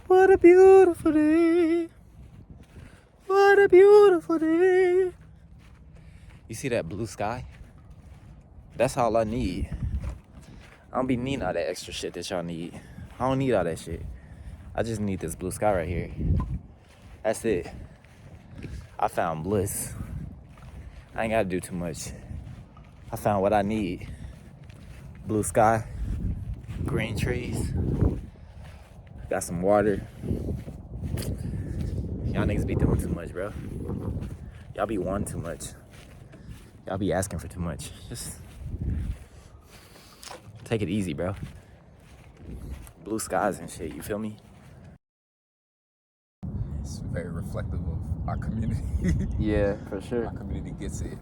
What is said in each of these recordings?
What a beautiful day. What a beautiful day. You see that blue sky? That's all I need. I don't be needing all that extra shit that y'all need. I don't need all that shit. I just need this blue sky right here. That's it. I found bliss. I ain't gotta do too much. I found what I need. Blue sky, green trees, got some water. Y'all niggas be doing too much, bro. Y'all be wanting too much. Y'all be asking for too much. Just take it easy, bro. Blue skies and shit, you feel me? It's very reflective of our community. Yeah, for sure. Our community gets it.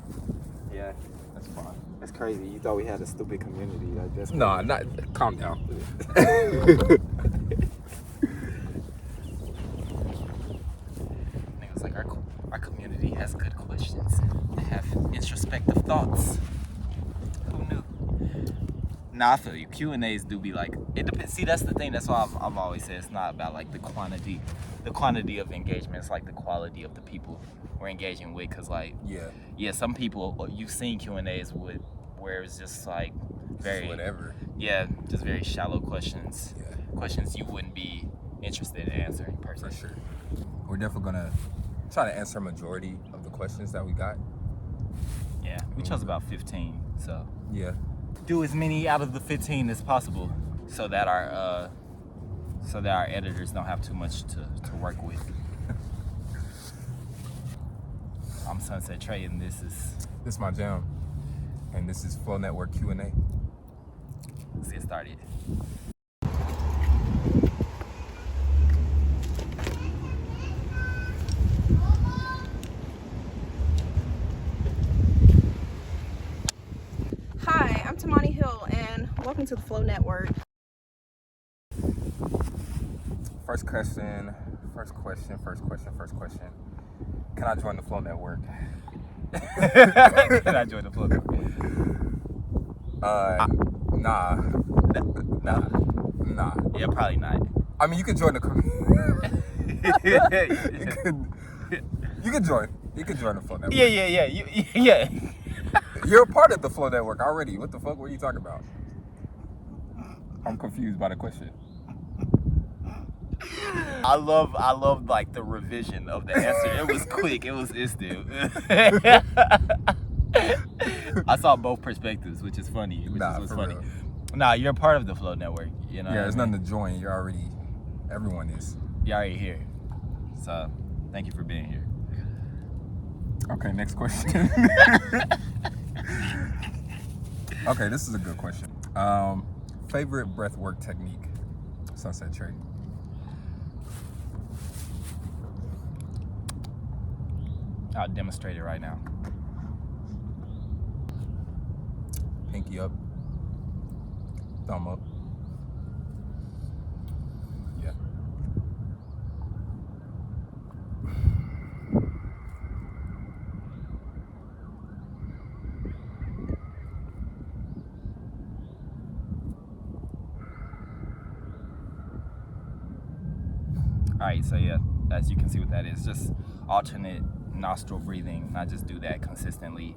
Yeah, That's fine. that's crazy. You thought we had a stupid community. Like that's Nah, not. Calm down. Niggas like our community has good questions. They have introspective thoughts. Who knew? Nah, I feel you. Q&As do be like, it depends. See, that's the thing. That's why I'm always saying it's not about like the quantity of engagement. It's like the quality of the people we're engaging with. Cause like, yeah, some people you've seen Q&As with where it's just like very whatever. Yeah, just very shallow questions. Yeah. Questions you wouldn't be interested in answering personally. For sure. We're definitely gonna try to answer a majority of the questions that we got. Yeah, we chose about 15, so Yeah. do as many out of the 15 as possible, so that our editors don't have too much to work with. I'm Sunset Trey, and this is ThisMyJam, and this is Flow Network Q&A. Let's get started. Hi, I'm Tamani Hill, and welcome to the Flow Network. First question. Can I join the Flow Network? Can I join the Flow Network? Nah. Nah. Yeah, probably not. I mean, you can join the you can join. You can join the Flow Network. Yeah. You're a part of the Flow Network already. What the fuck were you talking about? I'm confused by the question. I love like the revision of the answer. It was quick. It was instant. I saw both perspectives, which is funny. For funny. real. Nah, you're part of the Flow Network. You know. Yeah, there's nothing to join. You're already. Everyone is. You're already here. So, thank you for being here. Okay, next question. Okay, this is a good question. Favorite breathwork technique? Sunset Trei. I'll demonstrate it right now. Pinky up. Thumb up. Yeah. All right, so yeah, as you can see what that is, just alternate nostril breathing. I just do that consistently.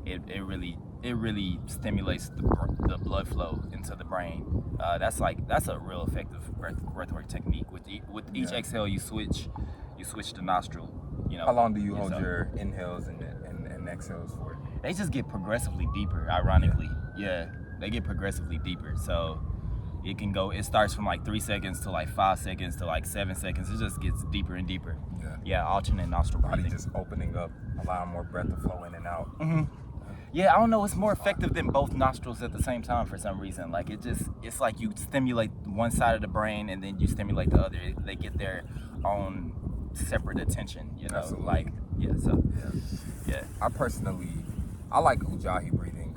It really stimulates the blood flow into the brain. That's a real effective breathwork technique. With each exhale, you switch the nostril. You know. How long do you hold your inhales and exhales for? They just get progressively deeper. Ironically, yeah, they get progressively deeper. So it starts from like 3 seconds to like 5 seconds to like 7 seconds. It just gets deeper and deeper. Yeah, alternate nostril breathing. Body just opening up, allowing more breath to flow in and out. Mm-hmm. Yeah, I don't know. It's more effective than both nostrils at the same time for some reason. Like it's like you stimulate one side of the brain and then you stimulate the other. They get their own separate attention. You know, Absolutely. like yeah. I like Ujjayi breathing.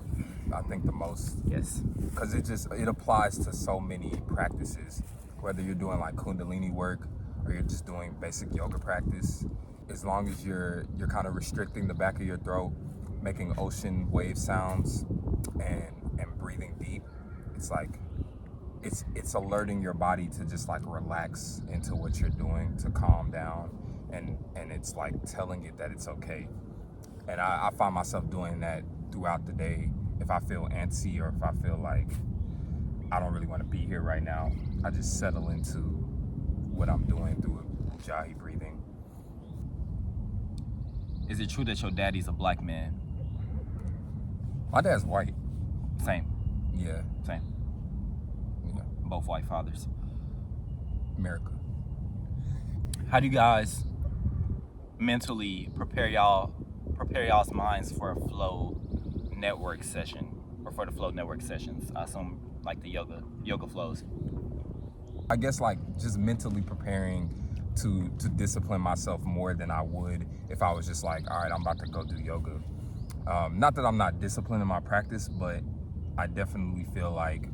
I think the most. Yes. Because it applies to so many practices. Whether you're doing like Kundalini work or you're just doing basic yoga practice, as long as you're kind of restricting the back of your throat, making ocean wave sounds and breathing deep, it's like it's alerting your body to just like relax into what you're doing, to calm down, and it's like telling it that it's okay. And I find myself doing that throughout the day. If I feel antsy or if I feel like I don't really want to be here right now, I just settle into what I'm doing through Jahi breathing. Is it true that your daddy's a black man? My dad's white. Same. Yeah. Same. Yeah. Both white fathers. America. How do you guys mentally prepare y'all's minds for a flow network session, or for the flow network sessions? I assume like the yoga flows. I guess like just mentally preparing to discipline myself more than I would if I was just like, all right, I'm about to go do yoga. Not that I'm not disciplined in my practice, but I definitely feel like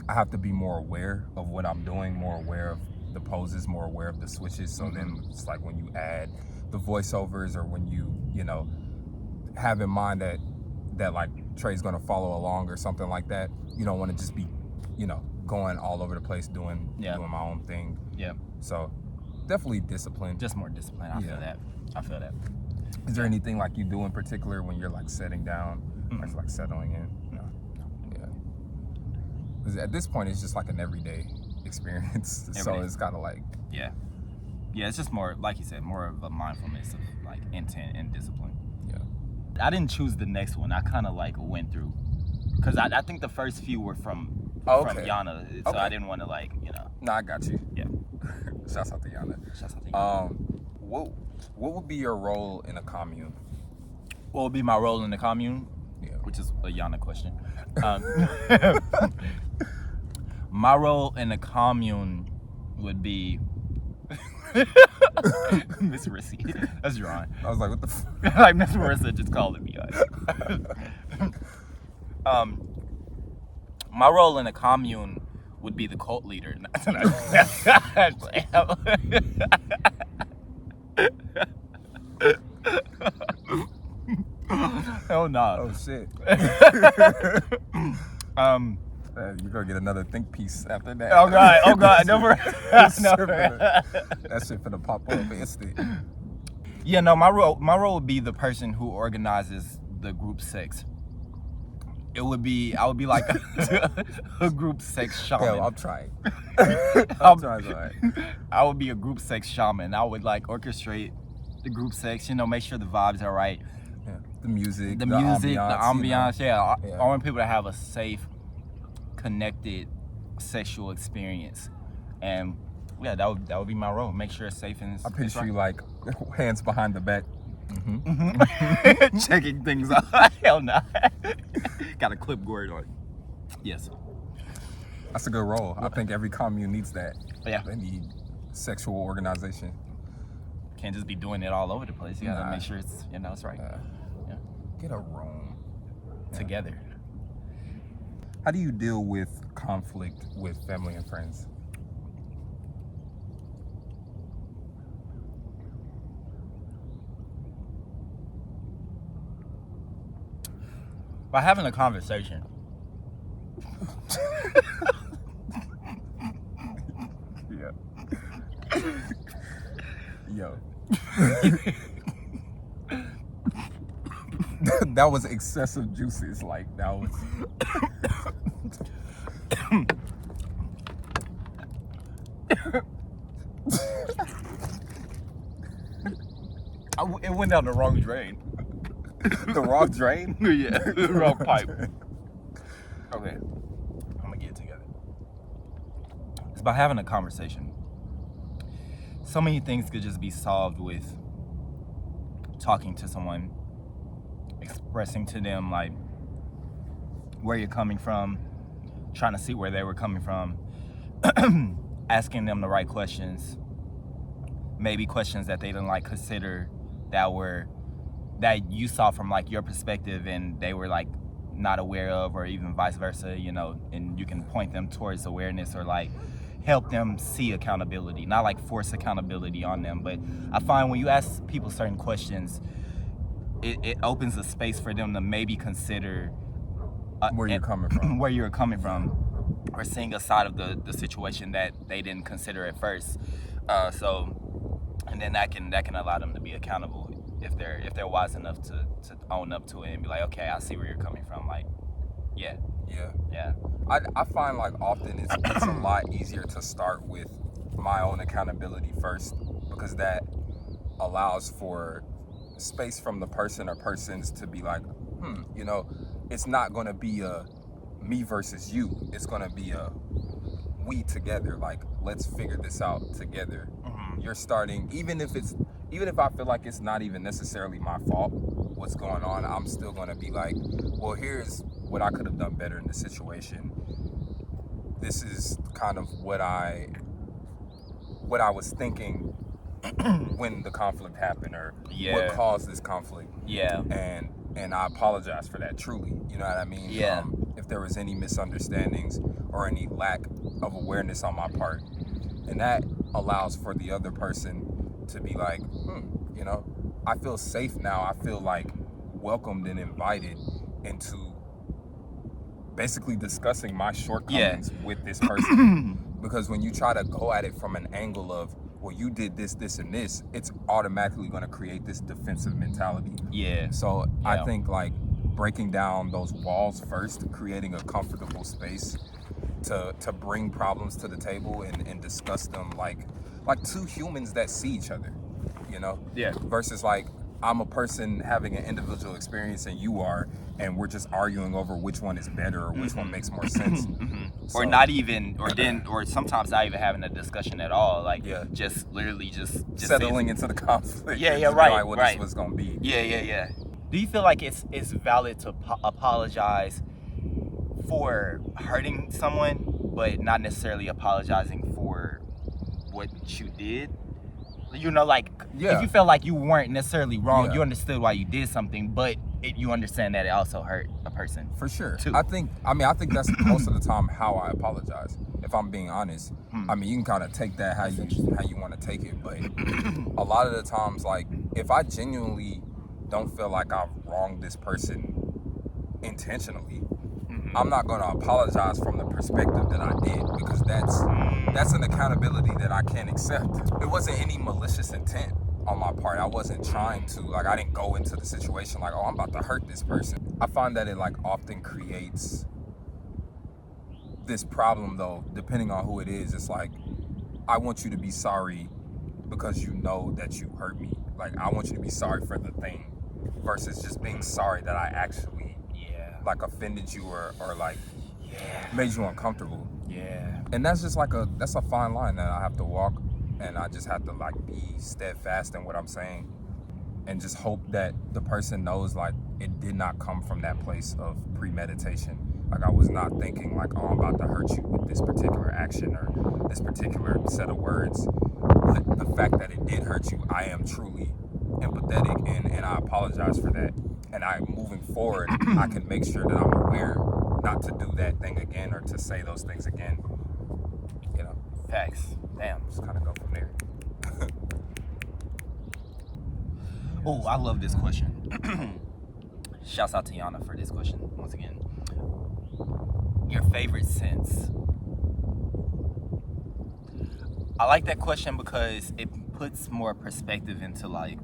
I have to be more aware of what I'm doing, more aware of the poses, more aware of the switches. So then it's like when you add the voiceovers, or when you have in mind that like Trei's gonna follow along or something like that, you don't want to just be, going all over the place doing my own thing. Yeah. So definitely discipline. Just more discipline. I feel that. Is there anything like you do in particular when you're like setting down, or it's like settling in? No. Yeah. Because at this point, it's just like an everyday experience. So it's kind of like. Yeah. Yeah, it's just more, like you said, more of a mindfulness of like intent and discipline. Yeah. I didn't choose the next one. I kind of like went through, because I think the first few were from Yana, so I didn't want to like, No, I got you. Yeah. Shouts out to Yana. Shouts out to Yana. What would be your role in a commune? What would be my role in the commune? Yeah. Which is a Yana question. My role in the commune would be Miss Rissy. That's Ron. I was like, what the fuck? Like Miss Marissa just called me. My role in the commune would be the cult leader. Hell no. Oh shit. You're gonna get another think piece after that. Oh god, never. That shit finna pop up instant. Yeah, no, my role would be the person who organizes the group sex. I would be like a group sex shaman. Yo, I'm trying. I'm trying so hard. I would be a group sex shaman. I would like orchestrate the group sex, make sure the vibes are right. Yeah. The music, the ambiance. Yeah. I want people to have a safe, connected sexual experience. And yeah, that would be my role. Make sure it's safe and I picture you like hands behind the back. Checking things out. Hell no. Got a clipboard on. Yes. That's a good role. I think every commune needs that. Yeah. They need sexual organization. Can't just be doing it all over the place. You gotta make sure it's it's right. Yeah. Get a room. Together. How do you deal with conflict with family and friends? By having a conversation. Yeah. Yo. That was excessive juices. Like, that was. It went down the wrong drain. The wrong drain? Yeah, the wrong pipe. Okay, I'm gonna get it together. It's about having a conversation. So many things could just be solved with talking to someone, expressing to them like where you're coming from, trying to see where they were coming from, asking them the right questions, maybe questions that they didn't like consider that you saw from like your perspective and they were like not aware of, or even vice versa, and you can point them towards awareness, or like help them see accountability, not like force accountability on them. But I find when you ask people certain questions, it opens a space for them to maybe consider where you're coming from. Where you're coming from. or seeing a side of the situation that they didn't consider at first. And then that can allow them to be accountable if they're wise enough to own up to it and be like, okay, I see where you're coming from. Like, yeah. I find like often it's a lot easier to start with my own accountability first, because that allows for space from the person or persons to be like, you know, it's not going to be a me versus you. It's going to be a we together. Like, let's figure this out together. You're starting, even if I feel like it's not even necessarily my fault what's going on, I'm still going to be like, well, here's what I could have done better in this situation. This is kind of what I was thinking when the conflict happened, or what caused this conflict. And I apologize for that, truly. You know what I mean? If there was any misunderstandings or any lack of awareness on my part. And that allows for the other person to be like, you know, I feel safe now. I feel like welcomed and invited into basically discussing my shortcomings with this person. Because when you try to go at it from an angle of, well, you did this, this, and this, it's automatically going to create this defensive mentality. So I think like breaking down those walls first, creating a comfortable space to bring problems to the table and discuss them like two humans that see each other, you know? Versus like, I'm a person having an individual experience and you are, and we're just arguing over which one is better or which one makes more sense. So, or not even, or sometimes not even having a discussion at all. Like, just literally just settling into the conflict. Right. What this was gonna be. Do you feel like it's valid to apologize for hurting someone, but not necessarily apologizing for what you did? You know, like, if you felt like you weren't necessarily wrong, you understood why you did something, but you understand that it also hurt a person. For sure. Too. I think that's most of the time how I apologize, if I'm being honest. I mean, you can kind of take that how you want to take it, but a lot of the times, like, if I genuinely don't feel like I've wronged this person intentionally, I'm not going to apologize from the perspective that I did, because that's an accountability that I can't accept. It wasn't any malicious intent on my part. I wasn't trying to, like, I didn't go into the situation like, oh, I'm about to hurt this person. I find that it like often creates this problem though, depending on who it is. It's like, I want you to be sorry because you know that you hurt me. Like, I want you to be sorry for the thing, versus just being sorry that I actually like offended you or like made you uncomfortable. And that's just like that's a fine line that I have to walk, and I just have to like be steadfast in what I'm saying, and just hope that the person knows like it did not come from that place of premeditation. Like, I was not thinking like, oh, I'm about to hurt you with this particular action or this particular set of words. But the fact that it did hurt you, I am truly empathetic, and I apologize for that. And moving forward, I can make sure that I'm aware not to do that thing again or to say those things again. You know? Facts. Damn. Just kind of go from there. Oh, I love this question. Shouts out to Yana for this question once again. Your favorite sense? I like that question because it puts more perspective into like,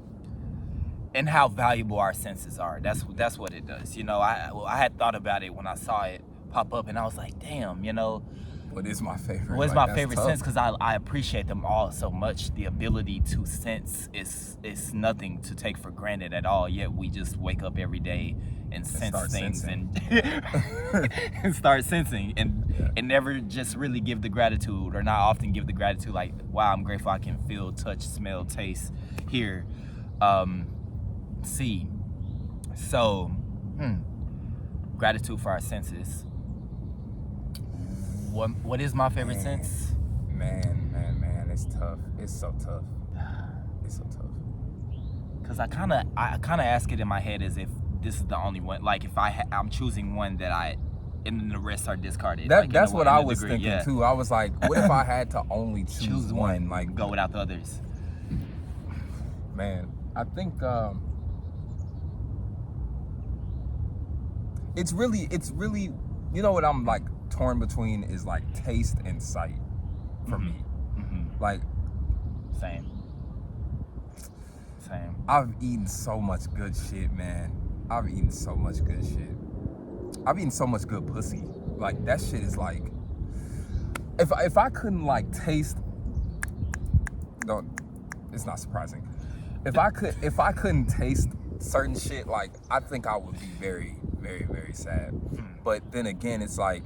and how valuable our senses are. That's what it does. You know, I had thought about it when I saw it pop up, and I was like, damn, you know. What is my favorite? What's my favorite sense? Because I appreciate them all so much. The ability to sense is nothing to take for granted at all. Yet we just wake up every day and sense things and start sensing and never just really give the gratitude, or not often give the gratitude. Like, wow, I'm grateful I can feel, touch, smell, taste, hear. See, so gratitude for our senses. What is my favorite sense? Man, it's tough. It's so tough. Cause I kind of ask it in my head as if this is the only one. Like, if I'm choosing one and then the rest are discarded. That's what I was thinking too. I was like, what if I had to only choose one? Like, go without the others. Man, I think. It's really, you know what I'm like torn between is like taste and sight for me. Like, Same. I've eaten so much good shit, man. I've eaten so much good shit. I've eaten so much good pussy. Like, that shit is like, if I couldn't like taste, don't, it's not surprising. If I couldn't taste certain shit, like, I think I would be very, very, very sad. But then again, it's like,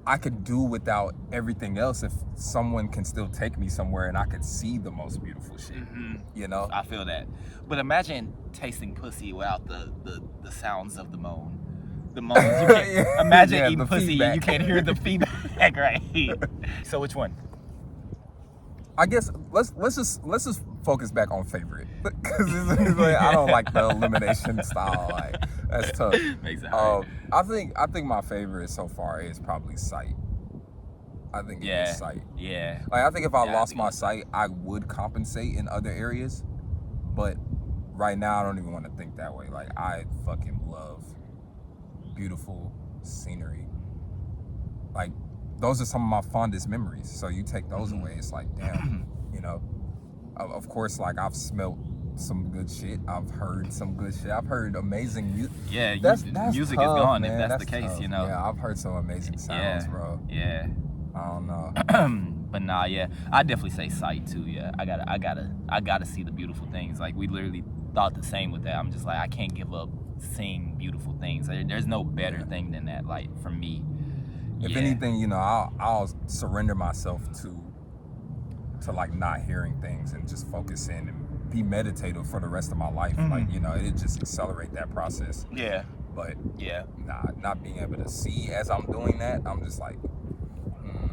I could do without everything else if someone can still take me somewhere and I could see the most beautiful shit. You know? I feel that. But imagine tasting pussy without the sounds of the moan. The moans. You can't, imagine eating pussy feedback. and you can't hear the feedback, right? So which one? I guess let's just focus back on favorite, because like, I don't like the elimination style. Like, that's tough. Makes it hard. I think my favorite so far is probably sight. I think it's sight. Yeah. Like, I think if I Yeah, lost my sight, I would compensate in other areas, but right now I don't even want to think that way. Like, I fucking love beautiful scenery. Like, those are some of my fondest memories. So you take those away, it's like, damn, you know. Of course, like, I've smelt some good shit. I've heard some good shit. I've heard amazing music. Yeah, That's music tough, is gone, man. if that's the case, tough. you know. Yeah, I've heard some amazing sounds, bro. Yeah. I don't know. But nah, yeah, I definitely say sight too. Yeah, I gotta see the beautiful things. Like, we literally thought the same with that. I'm just like, I can't give up seeing beautiful things. There's no better thing than that. Like, for me. If anything, you know, I'll surrender myself to like not hearing things and just focus in and be meditative for the rest of my life. Like, you know, it just accelerate that process. Yeah. But Yeah. not being able to see as I'm doing that, I'm just like, yeah.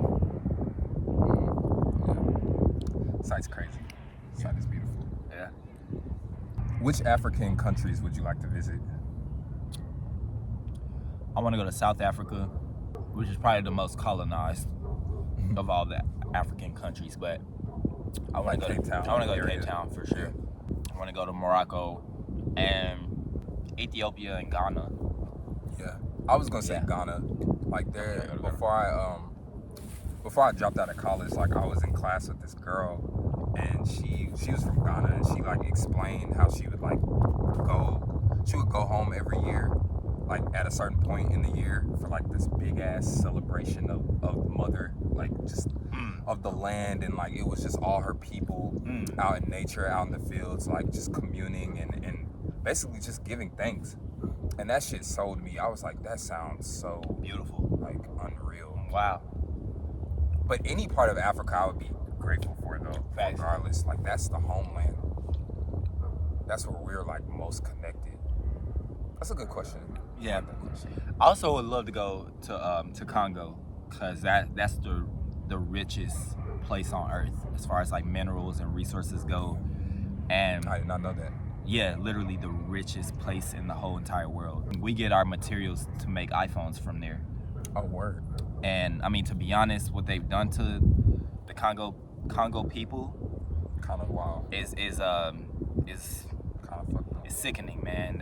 Sight's crazy. Sight is beautiful. Yeah. Which African countries would you like to visit? I want to go to South Africa, which is probably the most colonized of all the African countries, but I want to go Cape Town. I want to go to area. Cape Town for sure. I want to go to Morocco and Ethiopia and Ghana. Yeah, I was gonna say Yeah. Ghana. Like, there, before I dropped out of college, like, I was in class with this girl, and she was from Ghana, and she like explained how she would go home every year, like at a certain point in the year, for like this big ass celebration of mother, like, just of the land, and like, it was just all her people out in nature, out in the fields, like, just communing and basically just giving thanks. And that shit sold me. I was like, that sounds so Beautiful. like unreal. Wow. But any part of Africa I would be grateful for, though. Facts. Regardless, like, that's the homeland. That's where we're like most connected. That's a good question. Yeah. I like that question. I also would love to go to Congo, because that's the richest place on earth as far as like minerals and resources go. And I did not know that. yeah, literally the richest place in the whole entire world. We get our materials to make iPhones from there. Oh, word. And I mean, to be honest, what they've done to the Congo people Kind of wild. is Kind of fucked up. it's sickening, man.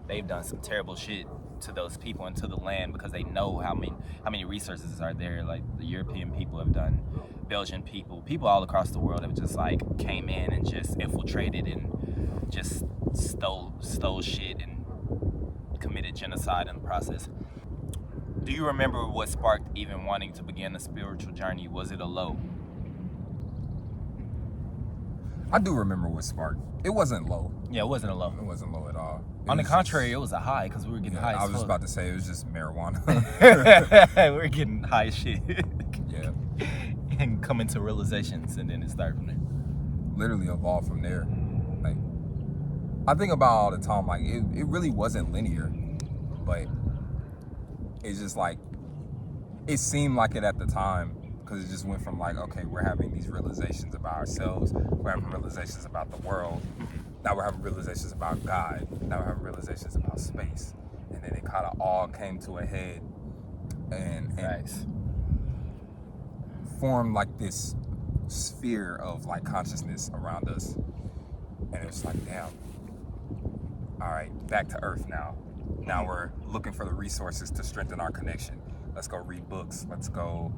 They've done some terrible shit to those people and to the land, because they know how many resources are there. Like, the European people have done, Belgian people all across the world have just like came in and just infiltrated and just stole shit and committed genocide in the process. Do you remember what sparked even wanting to begin a spiritual journey? Was it a low? I do remember what sparked. It wasn't low. Yeah, it wasn't a low. It wasn't low at all. On the contrary, it was a high, because we were getting high as I was just fuck. about to say, it was just marijuana. We were getting high as shit. Yeah. And coming to realizations, and then it started from there. Literally evolved from there. Like, I think about all the time, like, it really wasn't linear, but it's just like, it seemed like it at the time, because it just went from like, okay, we're having these realizations about ourselves, we're having realizations about the world, now we're having realizations about God, now we're having realizations about space, and then it kind of all came to a head and Nice. formed like this sphere of like consciousness around us, and it's like, damn, all right, back to earth now. Now we're looking for the resources to strengthen our connection. let's go read books, let's go,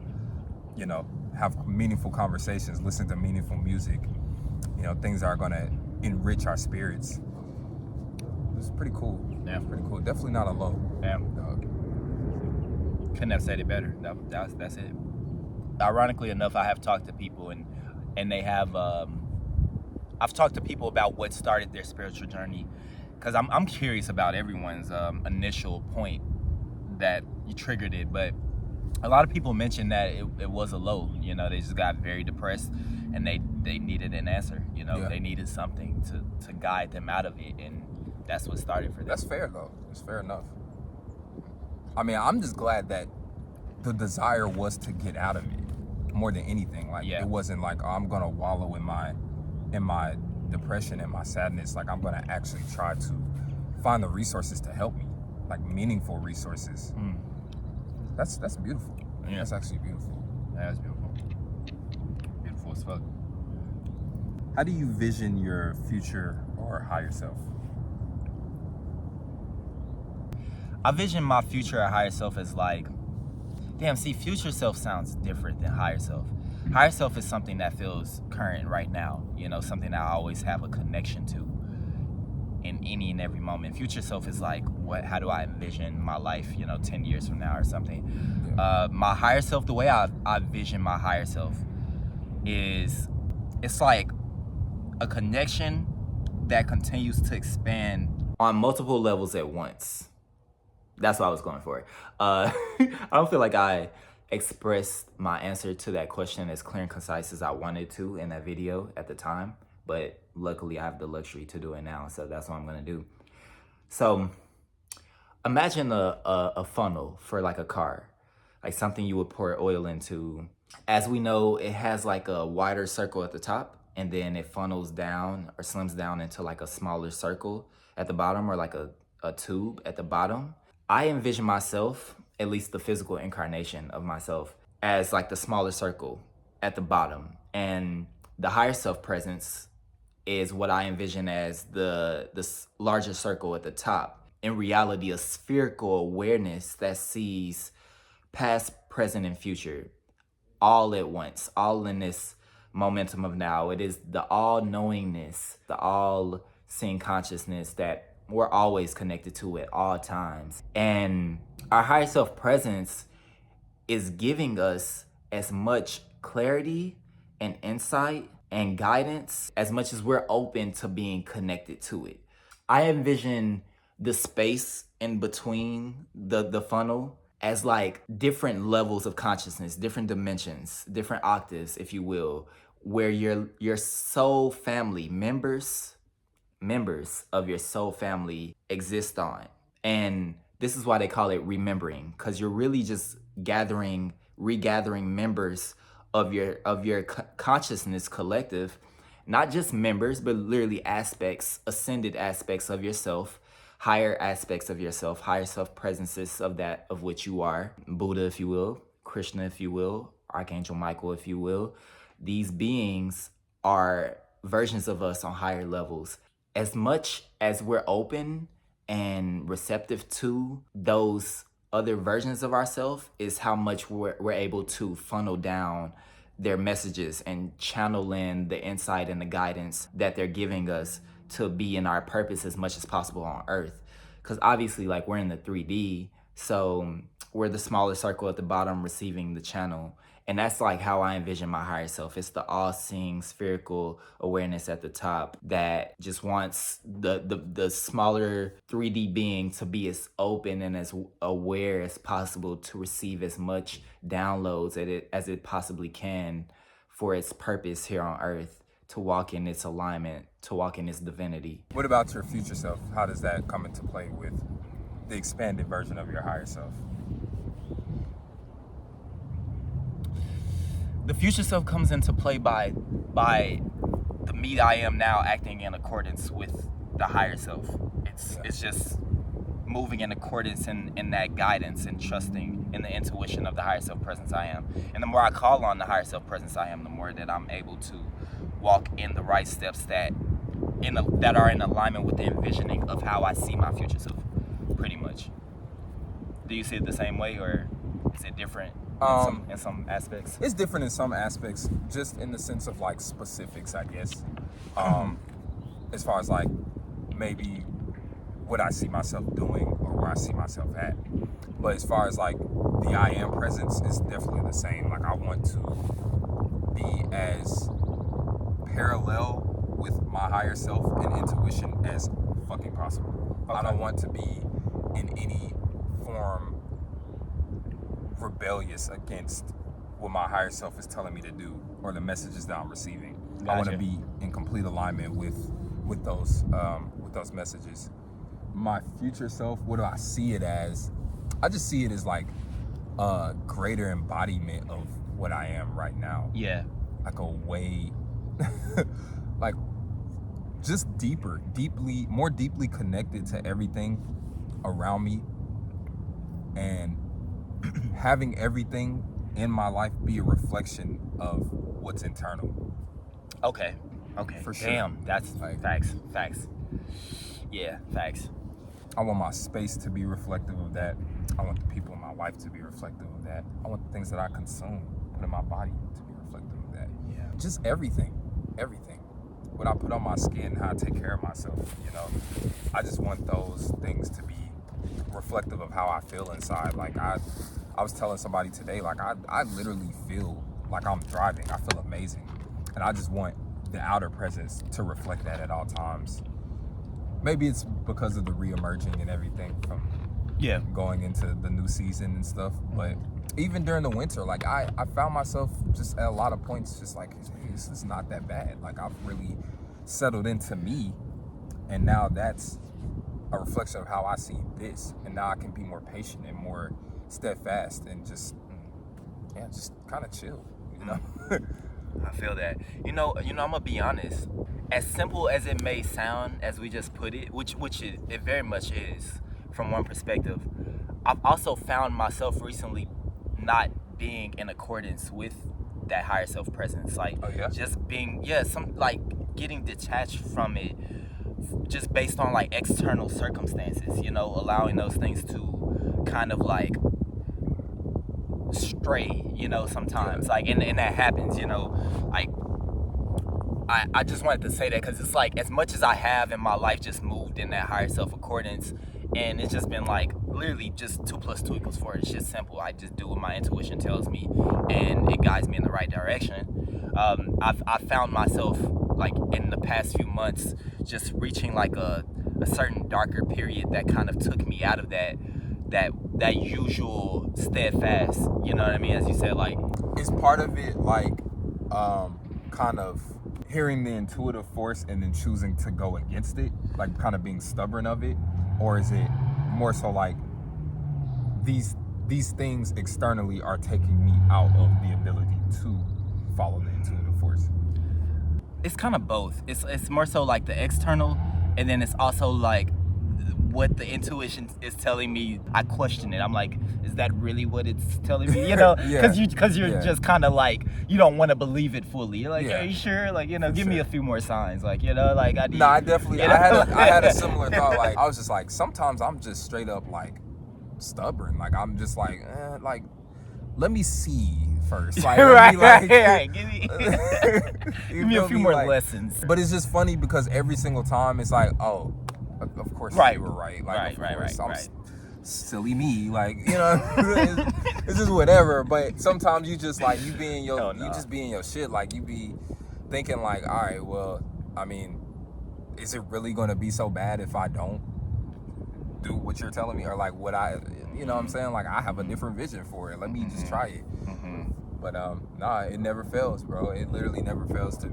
you know, have meaningful conversations, listen to meaningful music, you know, things that are going to enrich our spirits. It's pretty cool. Yeah. It's pretty cool. Definitely not a low. Yeah. Couldn't have said it better. That's it. Ironically enough, I have talked to people and they have I've talked to people about what started their spiritual journey, because I'm curious about everyone's initial point that you triggered it. But a lot of people mentioned that it was a low. You know, they just got very depressed and they needed an answer. You know, they needed something to guide them out of it, and that's what started for them. That's fair though. It's fair enough. I mean, I'm just glad that the desire was to get out of it more than anything. Like, it wasn't like, oh, I'm gonna wallow in my depression and my sadness. Like, I'm gonna actually try to find the resources to help me, like meaningful resources. That's beautiful. Yeah. That's actually beautiful. That's beautiful. Beautiful as fuck. How do you vision your future or higher self? I vision my future or higher self as like, damn, see, future self sounds different than higher self. Higher self is something that feels current right now, you know, something that I always have a connection to in any and every moment. Future self is like, how do I envision my life, you know, 10 years from now or something. My higher self, the way I vision my higher self is, it's like a connection that continues to expand on multiple levels at once. That's what I was going for. I don't feel like I expressed my answer to that question as clear and concise as I wanted to in that video at the time, but luckily I have the luxury to do it now, so that's what I'm gonna do. So imagine a funnel for like a car, like something you would pour oil into. As we know, it has like a wider circle at the top, and then it funnels down or slims down into like a smaller circle at the bottom, or like a tube at the bottom. I envision myself, at least the physical incarnation of myself, as like the smaller circle at the bottom. And the higher self presence is what I envision as the larger circle at the top. In reality, a spherical awareness that sees past, present, and future all at once, all in this momentum of now. It is the all-knowingness, the all-seeing consciousness that we're always connected to at all times. And our higher self presence is giving us as much clarity and insight and guidance as much as we're open to being connected to it. I envision the space in between the funnel as like different levels of consciousness, different dimensions, different octaves, if you will, where your soul family members of your soul family exist on. And this is why they call it remembering, because you're really just regathering members of your consciousness collective, not just members, but literally aspects, ascended aspects of yourself, higher aspects of yourself, higher self presences of that of which you are, Buddha, if you will, Krishna, if you will, Archangel Michael, if you will. These beings are versions of us on higher levels. As much as we're open and receptive to those other versions of ourselves is how much we're able to funnel down their messages and channel in the insight and the guidance that they're giving us to be in our purpose as much as possible on Earth. Because obviously, like, we're in the 3D, so we're the smaller circle at the bottom receiving the channel. And that's like how I envision my higher self. It's the all-seeing spherical awareness at the top that just wants the smaller 3D being to be as open and as aware as possible to receive as much downloads as it possibly can for its purpose here on Earth, to walk in its alignment, to walk in its divinity. What about your future self? How does that come into play with the expanded version of your higher self? The future self comes into play by the me I am now acting in accordance with the higher self. It's just moving in accordance in that guidance and trusting in the intuition of the higher self presence I am. And the more I call on the higher self presence I am, the more that I'm able to walk in the right steps that are in alignment with the envisioning of how I see my future self, pretty much. Do you see it the same way, or? Is it different in some aspects? It's different in some aspects, just in the sense of like specifics, I guess. As far as like maybe what I see myself doing or where I see myself at. But as far as like the I am presence, it's definitely the same. Like I want to be as parallel with my higher self and intuition as fucking possible. Okay. I don't want to be in any form rebellious against what my higher self is telling me to do or the messages that I'm receiving. Gotcha. I want to be in complete alignment with those messages. My future self, what do I see it as? I just see it as like a greater embodiment of what I am right now. Yeah. Like a way, like just more deeply connected to everything around me, and having everything in my life be a reflection of what's internal. Okay. For sure. Damn, that's like, facts. Yeah, facts. I want my space to be reflective of that. I want the people in my life to be reflective of that. I want the things that I consume, put in my body, to be reflective of that. Yeah. Just everything. What I put on my skin, how I take care of myself, you know. I just want those things to be reflective of how I feel inside. Like I was telling somebody today, like I literally feel like I'm thriving. I feel amazing. And I just want the outer presence to reflect that at all times. Maybe it's because of the re-emerging and everything from going into the new season and stuff. But even during the winter, like I found myself just at a lot of points just like, this is not that bad. Like I've really settled into me, and now that's a reflection of how I see this. And now I can be more patient and more steadfast and just kind of chill, you know? I feel that. You know, I'm gonna be honest. As simple as it may sound, as we just put it, which it very much is from one perspective, I've also found myself recently not being in accordance with that higher self presence. Like just being, some like getting detached from it just based on like external circumstances, you know, allowing those things to kind of like stray, you know, sometimes. Like, and that happens, you know, like, I just wanted to say that because it's like, as much as I have in my life just moved in that higher self-accordance, and it's just been like, literally just 2 + 2 = 4. It's just simple. I just do what my intuition tells me, and it guides me in the right direction. I've found myself, like, in the past few months, just reaching like a certain darker period that kind of took me out of that usual steadfast, you know what I mean? As you said, like, is part of it like kind of hearing the intuitive force and then choosing to go against it, like kind of being stubborn of it, or is it more so like these things externally are taking me out of the ability to follow the intuitive force? It's kind of both. It's more so like the external, and then it's also like what the intuition is telling me. I question it. I'm like, is that really what it's telling me? You know, because you're just kind of like, you don't want to believe it fully. You're like, are you sure? Like, you know, give me a few more signs. Like, you know, like I need. No, I definitely. You know? I had a similar thought. Like, I was just like, sometimes I'm just straight up like stubborn. Like, I'm just like, like, let me see first. Like, right. Give me a few more lessons. But it's just funny because every single time it's like, oh, of course you were right. Like, right. Silly me, like, you know, it's just whatever. But sometimes you just like, you just be in your shit. Like, you be thinking like, all right, well, I mean, is it really gonna be so bad if I don't do what you're telling me, or like what you know what I'm saying? Like, I have a different vision for it. Let me just try it. But it never fails, bro. It literally never fails to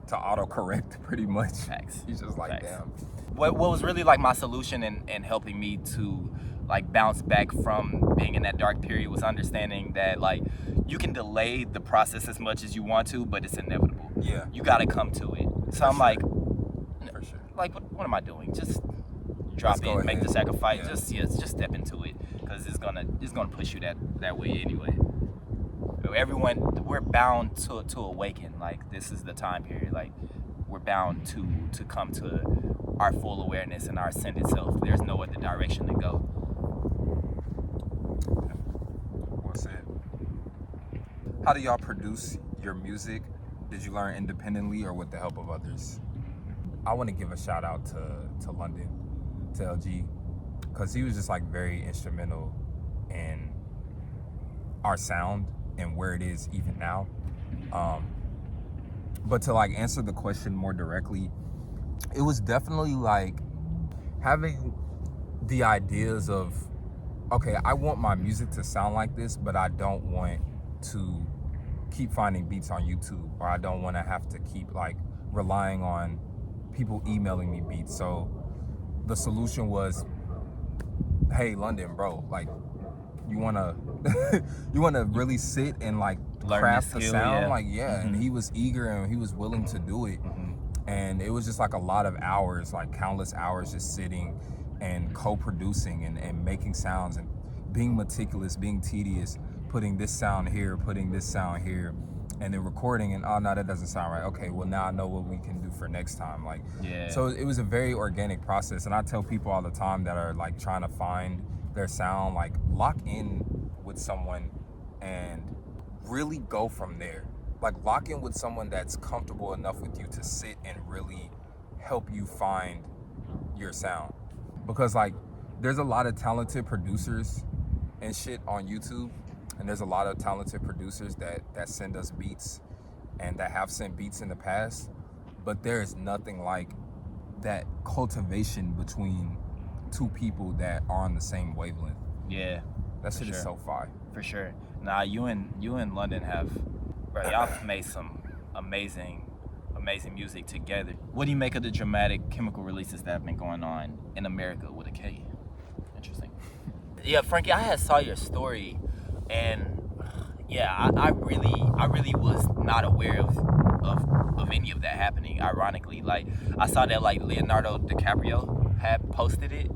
autocorrect, pretty much. Facts. You just like, damn. What was really like my solution in helping me to like bounce back from being in that dark period was understanding that like you can delay the process as much as you want to, but it's inevitable. Yeah. You got to come to it. So I'm like, for sure. Like, what am I doing? Just drop it, make the sacrifice. Yeah. Just step into it, because it's gonna push you that way anyway. Everyone, we're bound to awaken. Like, this is the time period. Like, we're bound to come to our full awareness and our ascended self. There's no other direction to go. how do y'all produce your music? Did you learn independently or with the help of others? I want to give a shout out to London, to LG, because he was just like very instrumental in our sound and where it is even now. But to like answer the question more directly, it was definitely like having the ideas of, okay, I want my music to sound like this, but I don't want to keep finding beats on YouTube, or I don't want to have to keep like relying on people emailing me beats. So the solution was, hey, London, bro, like, you wanna you wanna really sit and like Learn craft the the skill, sound? yeah. Like, yeah. And he was eager and he was willing to do it. And it was just like a lot of hours, like countless hours, just sitting and co-producing and making sounds and being meticulous, being tedious, putting this sound here, putting this sound here, and then recording, and oh no, that doesn't sound right. Okay, well now I know what we can do for next time. Like, Yeah. So it was a very organic process. And I tell people all the time that are like trying to find their sound, like, lock in with someone and really go from there. Like, lock in with someone that's comfortable enough with you to sit and really help you find your sound. Because like, there's a lot of talented producers and shit on YouTube, and there's a lot of talented producers that send us beats and that have sent beats in the past, but there is nothing like that cultivation between two people that are on the same wavelength. Yeah. That shit sure. is so fire. For sure. Nah, you and London have, bro, y'all have made some amazing music together. What do you make of the dramatic chemical releases that have been going on in America with a K? Interesting. Yeah, Frankie, I had saw your story, and yeah, I really was not aware of any of that happening. Ironically, like, I saw that like Leonardo DiCaprio had posted it,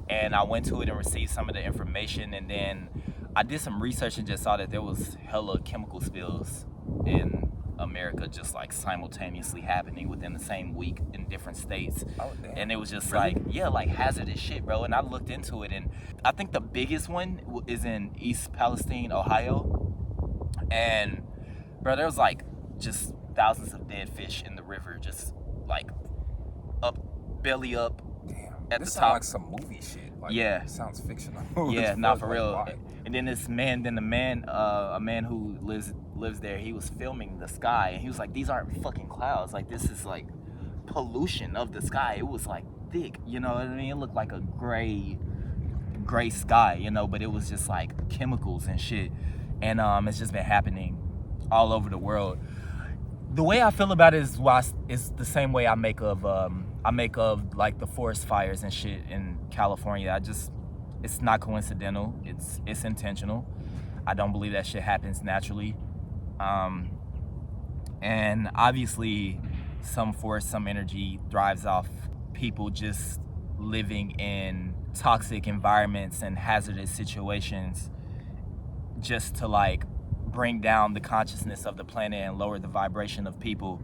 and I went to it and received some of the information, and then I did some research and just saw that there was hella chemical spills in America, just like simultaneously happening within the same week in different states. Oh, damn. And it was just Really? like, yeah, like hazardous shit, bro. And I looked into it, and I think the biggest one is in East Palestine, Ohio. And bro, there was like just thousands of dead fish in the river, just like up, belly up. Damn. At This the sounds top. like some movie shit. Like, Yeah. It sounds fictional. Yeah, As not fuck. for Like, real. why? And then a man who lives there, he was filming the sky, and he was like, these aren't fucking clouds, like, this is like pollution of the sky. It was like thick, you know what I mean? It looked like a gray sky, you know, but it was just like chemicals and shit. And it's just been happening all over the world. The way I feel about it is the same way I make of like the forest fires and shit in California. It's not coincidental. It's intentional. I don't believe that shit happens naturally. And obviously some force, some energy thrives off people just living in toxic environments and hazardous situations, just to like bring down the consciousness of the planet and lower the vibration of people.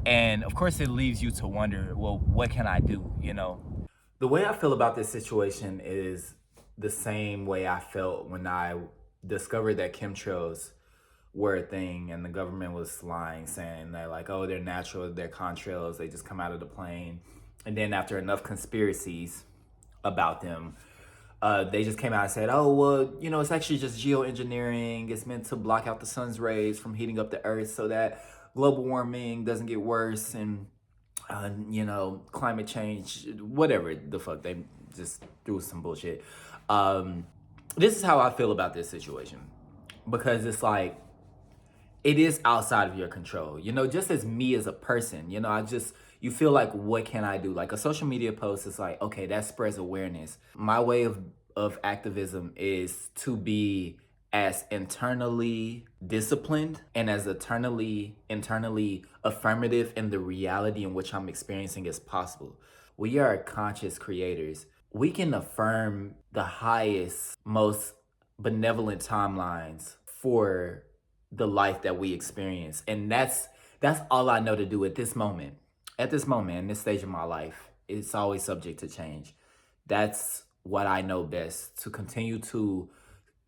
And of course it leaves you to wonder, well, what can I do, you know? The way I feel about this situation is the same way I felt when I discovered that chemtrails were a thing and the government was lying, saying that like, oh, they're natural, they're contrails, they just come out of the plane. And then after enough conspiracies about them, they just came out and said, oh, well, you know, it's actually just geoengineering. It's meant to block out the sun's rays from heating up the earth so that global warming doesn't get worse, and you know, climate change, whatever the fuck. They just threw some bullshit. This is how I feel about this situation, because it's like, it is outside of your control. You know, just as me as a person, you know, you feel like, what can I do? Like a social media post is like, okay, that spreads awareness. My way of activism is to be as internally disciplined and as internally affirmative in the reality in which I'm experiencing as possible. We are conscious creators. We can affirm the highest, most benevolent timelines for the life that we experience. And that's all I know to do at this moment. At this moment, in this stage of my life, it's always subject to change. That's what I know best, to continue to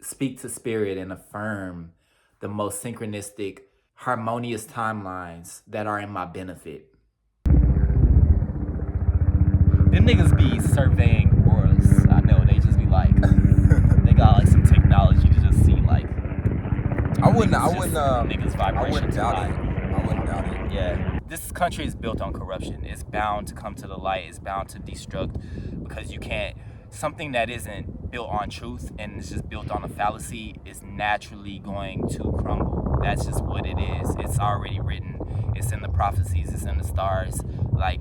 speak to spirit and affirm the most synchronistic, harmonious timelines that are in my benefit. Them niggas be surveying auras. I know, they just be like, they got like some technology to just see like. I wouldn't niggas vibration. I wouldn't doubt light. it. I wouldn't doubt it. Yeah. This country is built on corruption. It's bound to come to the light. It's bound to destruct because you can't. Something that isn't built on truth and is just built on a fallacy is naturally going to crumble. That's just what it is. It's already written. It's in the prophecies. It's in the stars. Like,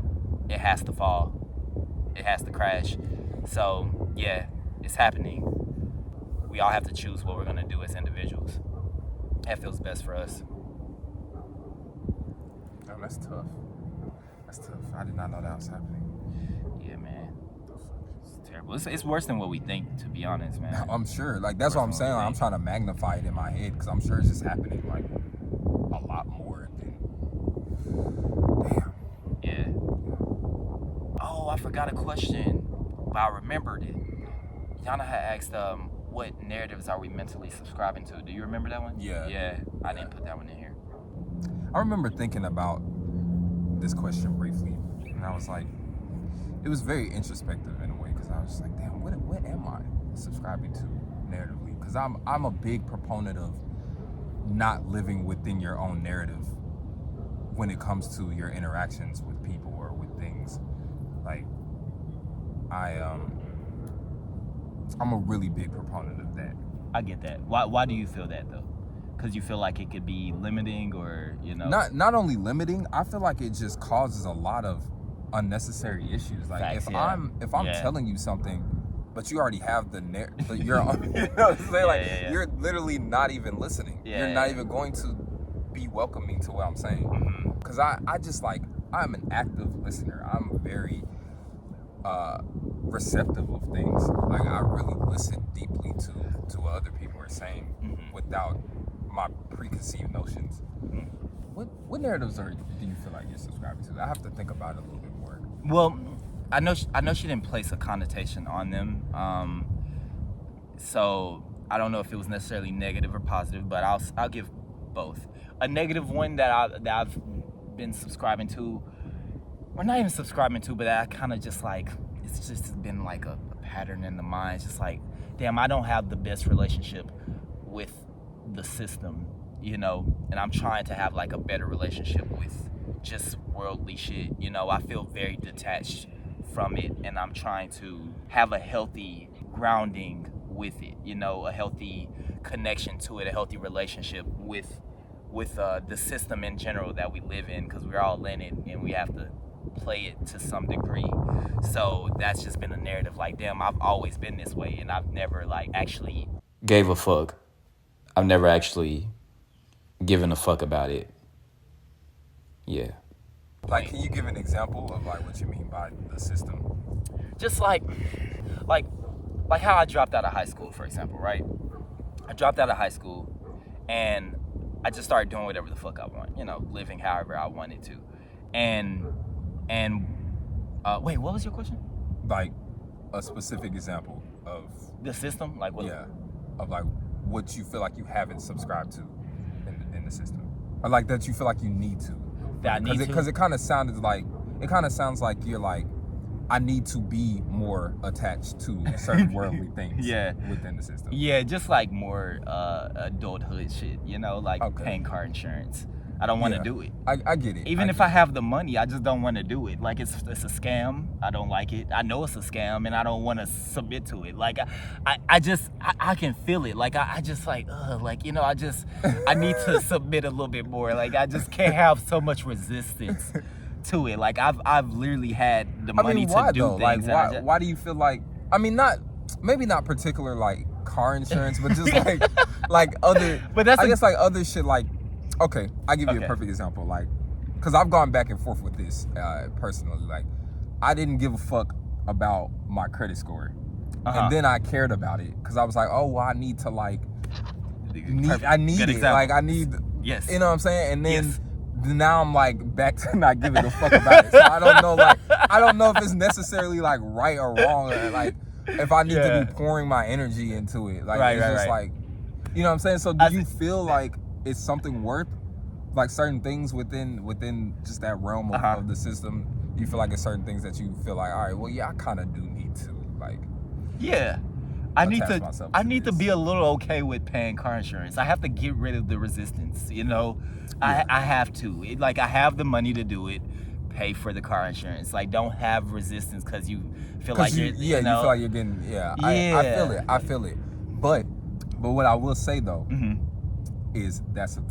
it has to fall. It has to crash. So, yeah, it's happening. We all have to choose what we're going to do as individuals. That feels best for us. Oh, that's tough. That's tough. I did not know that was happening. Yeah, man. It's terrible. It's worse than what we think, to be honest, man. I'm sure. Like, that's what I'm saying. Like, I'm trying to magnify it in my head because I'm sure it's just happening, like, a lot more than... Damn. Yeah. Oh, I forgot a question, but I remembered it. Yana had asked, what narratives are we mentally subscribing to? Do you remember that one? Yeah. Yeah, I didn't put that one in here. I remember thinking about this question briefly, and I was like, it was very introspective in a way, because I was just like, damn, what am I subscribing to narratively? Because I'm a big proponent of not living within your own narrative when it comes to your interactions with people or with things. Like, I'm a really big proponent of that. I get that. Why do you feel that, though? Because you feel like it could be limiting, or, you know? Not only limiting, I feel like it just causes a lot of unnecessary issues. Like, Facts, if yeah. I'm Yeah. telling you something, but you already have your own, you know what I'm saying? Like, Yeah. you're literally not even listening. Yeah, You're not even going to be welcoming to what I'm saying. Because I just, like, I'm an active listener. I'm very receptive of things. Like, I really listen deeply to what other people are saying without my preconceived notions. What narratives do you feel like you're subscribing to? I have to think about it a little bit more. Well, I know she didn't place a connotation on them, so I don't know if it was necessarily negative or positive, but I'll give both. A negative one that I've been subscribing to, or not even subscribing to, but I kind of just like, it's just been like a pattern in the mind. It's just like, damn, I don't have the best relationship with the system, you know, and I'm trying to have like a better relationship with just worldly shit. You know, I feel very detached from it, and I'm trying to have a healthy grounding with it, you know, a healthy connection to it, a healthy relationship with the system in general that we live in, because we're all in it and we have to play it to some degree. So that's just been a narrative, like, damn, I've always been this way, and I've never like actually gave a fuck. I've never actually given a fuck about it. Yeah. Like, can you give an example of like what you mean by the system? Just like how I dropped out of high school, for example, right? I dropped out of high school and I just started doing whatever the fuck I want, you know, living however I wanted to. And wait, what was your question? Like a specific example of The system? Like what? Yeah, of like what you feel like you haven't subscribed to in the system, or like that you feel like you need to. That I need to? Because it kind of sounds like you're like, I need to be more attached to certain worldly things. Yeah. Within the system. Yeah, just like more adulthood shit, you know, like paying car insurance. I don't want to do it. I get it. Even if I have the money, I just don't want to do it. Like, it's a scam. I don't like it. I know it's a scam, and I don't want to submit to it. Like, I can feel it. Like, I just like, like, you know, I need to submit a little bit more. Like, I just can't have so much resistance to it. Like, I've literally had the money to do things. Like, why do you feel like, I mean, maybe not particular, like, car insurance, but just like other, but that's like other shit, like, okay, I'll give you a perfect example. Like, because I've gone back and forth with this personally. Like, I didn't give a fuck about my credit score. And then I cared about it because I was like, oh, well, I need to, like, I need it. Example. Like, I need, yes. You know what I'm saying? And then now I'm, like, back to not giving a fuck about it. So I don't know, like, I don't know if it's necessarily, like, right or wrong. Or, like, if I need to be pouring my energy into it. Like, it's just like, you know what I'm saying? So do you feel like it's something worth, like certain things within just that realm of the system. You feel like it's certain things that you feel like, all right, well, yeah, I kind of do need to like. Yeah. I need to this. be a little okay with paying car insurance. I have to get rid of the resistance, you know? Yeah. I have to. I have the money to do it. Pay for the car insurance. Like, don't have resistance because you feel like you're, you feel like you're getting, I feel it. But what I will say though, is that's a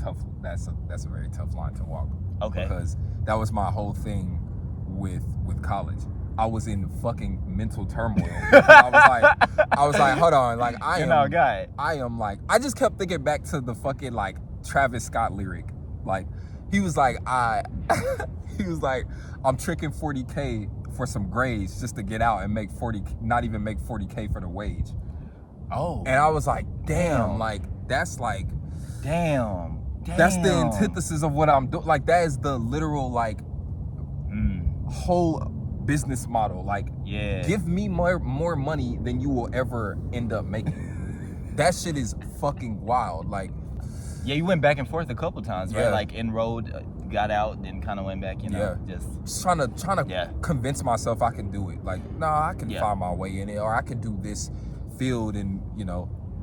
very tough line to walk. Okay. Because that was my whole thing with college. I was in fucking mental turmoil. I was like, hold on, like I am like, I just kept thinking back to the fucking like Travis Scott lyric. Like he was like, I'm tricking 40K for some grades just to get out and make 40, not even make 40K for the wage. Oh. And I was like, damn, like that's like, damn. That's the antithesis of what I'm doing. Like that is the literal like whole business model. Like, give me more money than you will ever end up making. That shit is fucking wild. Like, yeah, you went back and forth a couple times, right? Like enrolled, got out, then kind of went back. You know, just trying to convince myself I can do it. Like, I can find my way in it, or I can do this field and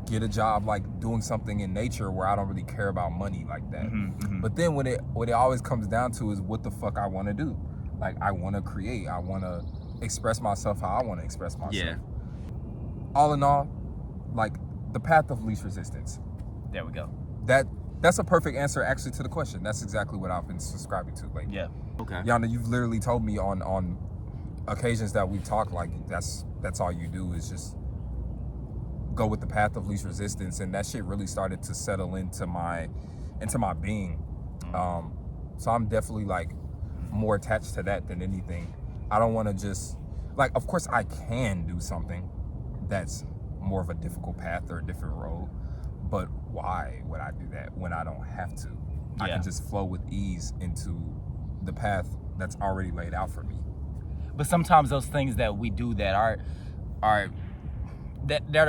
get a job like doing something in nature where I don't really care about money like that. But then what it always comes down to is what the fuck I want to do. Like I want to create, I want to express myself how I want to express myself. Yeah. All in all, like the path of least resistance. There we go. That's a perfect answer actually to the question. That's exactly what I've been subscribing to lately. Yeah. Okay. Yana, you've literally told me on occasions that we talk like that's all you do is just go with the path of least resistance, and that shit really started to settle into my being. So I'm definitely like more attached to that than anything. I don't want to just like, of course I can do something that's more of a difficult path or a different road, but why would I do that when I don't have to? I can just flow with ease into the path that's already laid out for me. But sometimes those things that we do that are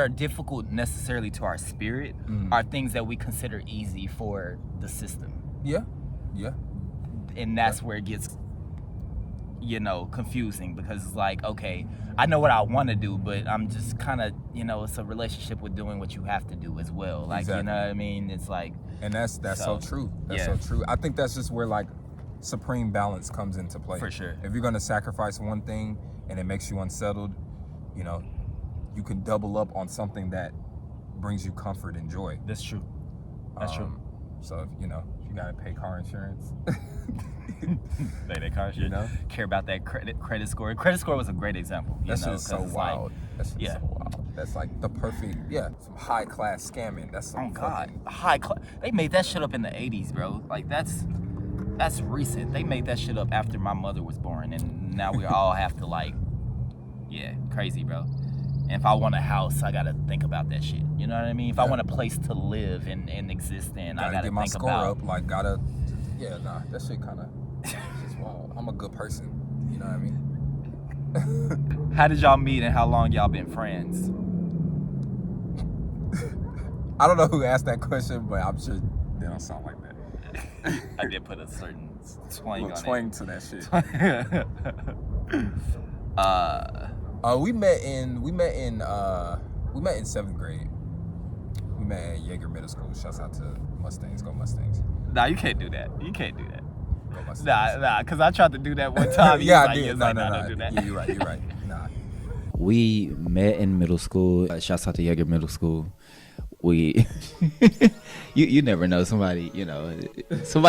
difficult necessarily to our spirit are things that we consider easy for the system. Yeah. And that's where it gets, confusing, because it's like, okay, I know what I want to do, but I'm just kind of, it's a relationship with doing what you have to do as well. Like, exactly. You know what I mean? It's like, and that's so true. That's so true. I think that's just where like supreme balance comes into play. For sure. If you're gonna sacrifice one thing and it makes you unsettled, you can double up on something that brings you comfort and joy. That's true. That's true. So if you gotta pay car insurance. Pay that car insurance. Care about that credit score. Credit score was a great example. That shit is so wild. That's so wild. That's like the perfect, some high class scamming. That's some high class. They made that shit up in the 80s, bro. Like that's recent. They made that shit up after my mother was born, and now we all have to crazy, bro. And if I want a house, I gotta think about that shit. You know what I mean? If I want a place to live and exist in, I gotta get my think score about. Up. Like that shit kind of. Wow, I'm a good person. You know what I mean? How did y'all meet and how long y'all been friends? I don't know who asked that question, but I'm sure they don't sound like that. I did put a certain twang on it. Twang to that shit. We met in 7th grade. We met at Jaeger Middle School. Shouts out to Mustangs. Go Mustangs. Nah, you can't do that. Go Mustangs. Nah, because I tried to do that one time. I did. No, don't do that. Yeah, you're right. Nah. We met in middle school. Shouts out to Jaeger Middle School. We, you never know. Somebody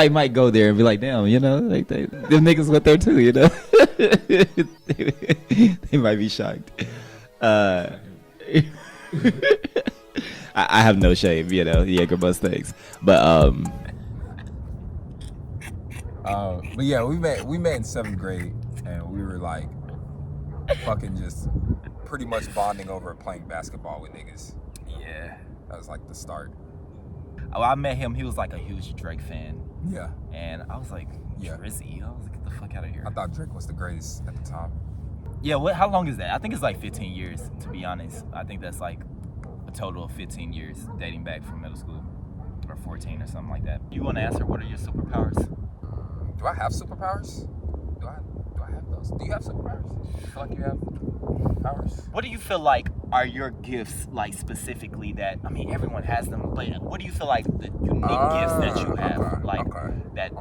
might go there and be like, damn, like them niggas went there too, they might be shocked. I have no shame, Jaeger Mustangs, but yeah, we met in 7th grade, and we were like fucking just pretty much bonding over playing basketball with niggas. Yeah. That was like the start. Oh, I met him. He was like a huge Drake fan. Yeah. And I was like, Drizzy. I was like, get the fuck out of here. I thought Drake was the greatest at the time. Yeah, how long is that? I think it's like 15 years, to be honest. I think that's like a total of 15 years dating back from middle school. 14 or something like that. You want to answer what are your superpowers? Do I have superpowers? Do I have those? Do you have superpowers? Do you feel like you have powers? What do you feel like are your gifts, like specifically that, I mean, everyone has them, but what do you feel like the unique gifts that you have,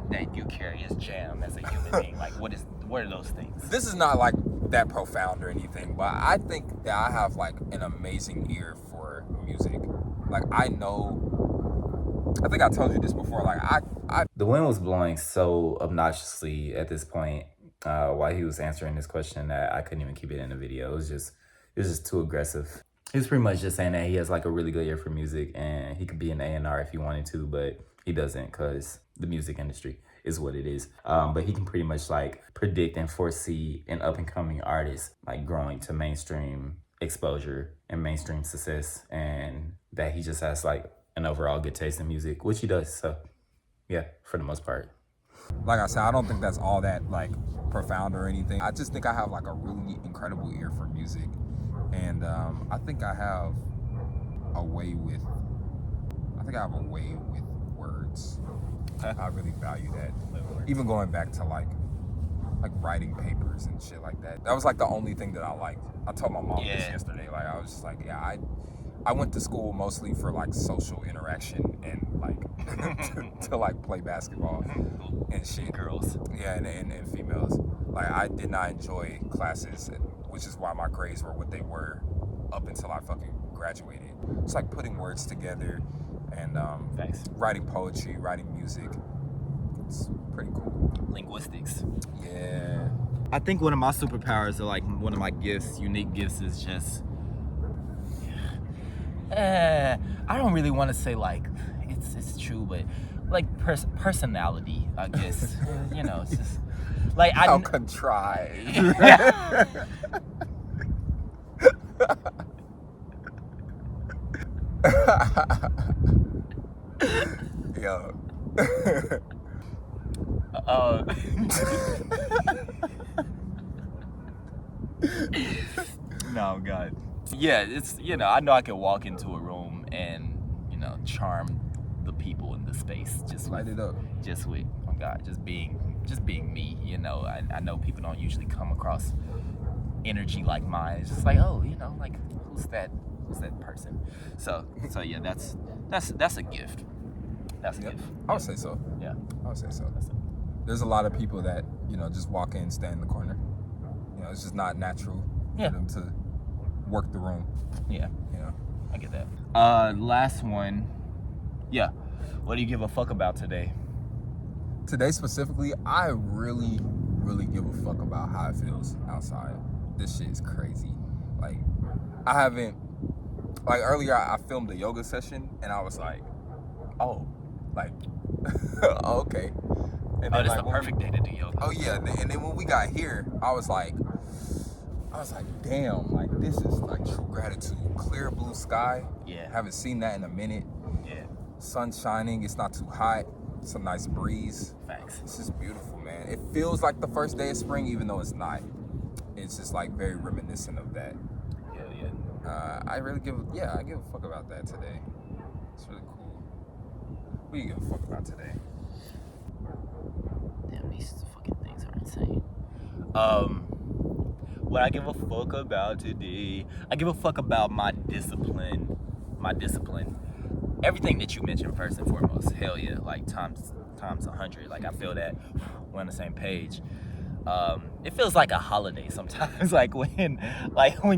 that you carry as Jam, as a human being? Like, what are those things? This is not like that profound or anything, but I think that I have like an amazing ear for music. Like I think I told you this before, like The wind was blowing so obnoxiously at this point while he was answering this question that I couldn't even keep it in the video. It was just too aggressive. He was pretty much just saying that he has like a really good ear for music and he could be an A&R if he wanted to, but he doesn't because the music industry is what it is. But he can pretty much like predict and foresee an up and coming artist like growing to mainstream exposure and mainstream success, and that he just has like an overall good taste in music, which he does. So yeah, for the most part. Like I said, I don't think that's all that like profound or anything. I just think I have like a really incredible ear for music, and I think I have a way with words. I really value that. Even going back to like writing papers and shit like that. That was like the only thing that I liked. I told my mom this yesterday. Like I was just like, yeah, I went to school mostly for like social interaction and like to like play basketball and shit. Girls. Yeah, and females. Like I did not enjoy classes, which is why my grades were what they were up until I fucking graduated. It's like putting words together and writing poetry, writing music. It's pretty cool. Linguistics. Yeah. I think one of my superpowers, or like one of my gifts, unique gifts, is just I don't really want to say like it's true, but like personality, I guess. You know, it's just like How contrived. Yo. No, God. Yeah, it's, you know, I know I could walk into a room and, you know, charm the people in the space just Light it up. Just with, oh God, just being me, you know. I know people don't usually come across energy like mine. It's just like, oh, you know, like who's that person? So yeah, that's a gift. That's a gift. I would say so. Yeah. I would say so. There's a lot of people that, you know, just walk in, stand in the corner. You know, it's just not natural for them to work the room. Yeah. You know. I get that. Last one. Yeah. What do you give a fuck about today? Today specifically, I really, really give a fuck about how it feels outside. This shit is crazy. Like, I haven't, like earlier I filmed a yoga session and I was like, oh, like, okay. And Oh, this is like, the perfect day to do yoga. Oh yeah, and then when we got here, I was like, damn, like this is like true gratitude. Clear blue sky. Yeah. Haven't seen that in a minute. Yeah. Sun shining. It's not too hot. It's a nice breeze. Facts. This is beautiful, man. It feels like the first day of spring, even though it's not. It's just like very reminiscent of that. Hell yeah. I give a fuck about that today. It's really cool. What do you give a fuck about today? Damn, these fucking things are insane. What I give a fuck about today, I give a fuck about my discipline. Everything that you mentioned first and foremost, hell yeah, like times 100. Like I feel that we're on the same page. It feels like a holiday sometimes, like when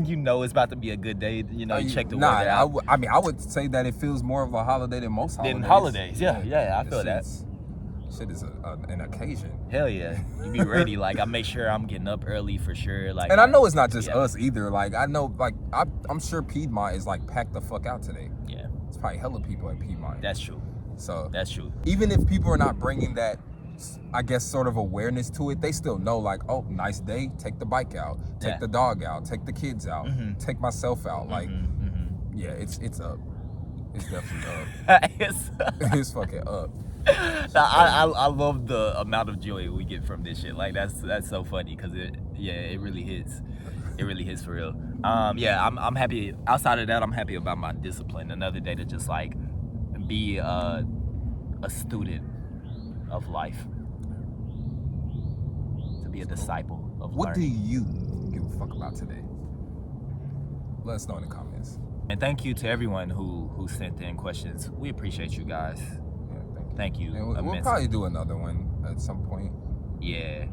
you know it's about to be a good day, you know, you check the weather out. I would say that it feels more of a holiday than most holidays. Yeah, I feel that. Shit is an occasion. Hell yeah, you be ready. Like I make sure I'm getting up early for sure. Like, and I know it's not just us either. Like I know, like I'm sure Piedmont is like packed the fuck out today. Yeah, it's probably hella people at Piedmont. That's true. So that's true. Even if people are not bringing that, I guess, sort of awareness to it, they still know, like, oh, nice day, take the bike out, take the dog out, take the kids out, take myself out. Like, yeah, it's up. It's definitely up. It's fucking up. I love the amount of joy we get from this shit. Like that's so funny because it really hits. It really hits for real. I'm happy. Outside of that, I'm happy about my discipline. Another day to just like be a student of life, to be a disciple of What do learning. you give a fuck about today? Let us know in the comments. And thank you to everyone who sent in questions. We appreciate you guys. Yeah, Thank you. And we'll immensely. probably do another one at some point. Yeah.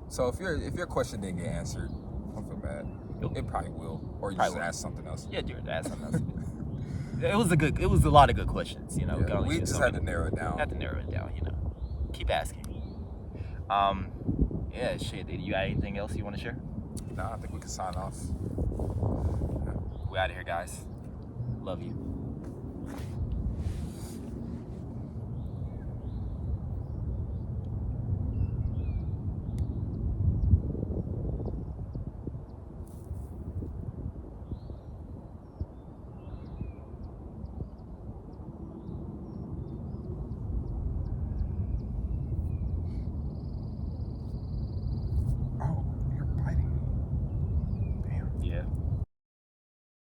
So if your question didn't get answered, don't feel bad. It probably will, or you Probably just will. ask something else. Yeah, dude, that's something else. It was a lot of good questions, you know. Yeah, can only we choose just so had many. to narrow it down. Had to narrow it down, you know. Keep asking. Yeah, shit. You got anything else you want to share? Nah, I think we can sign off. We out of here, guys. Love you.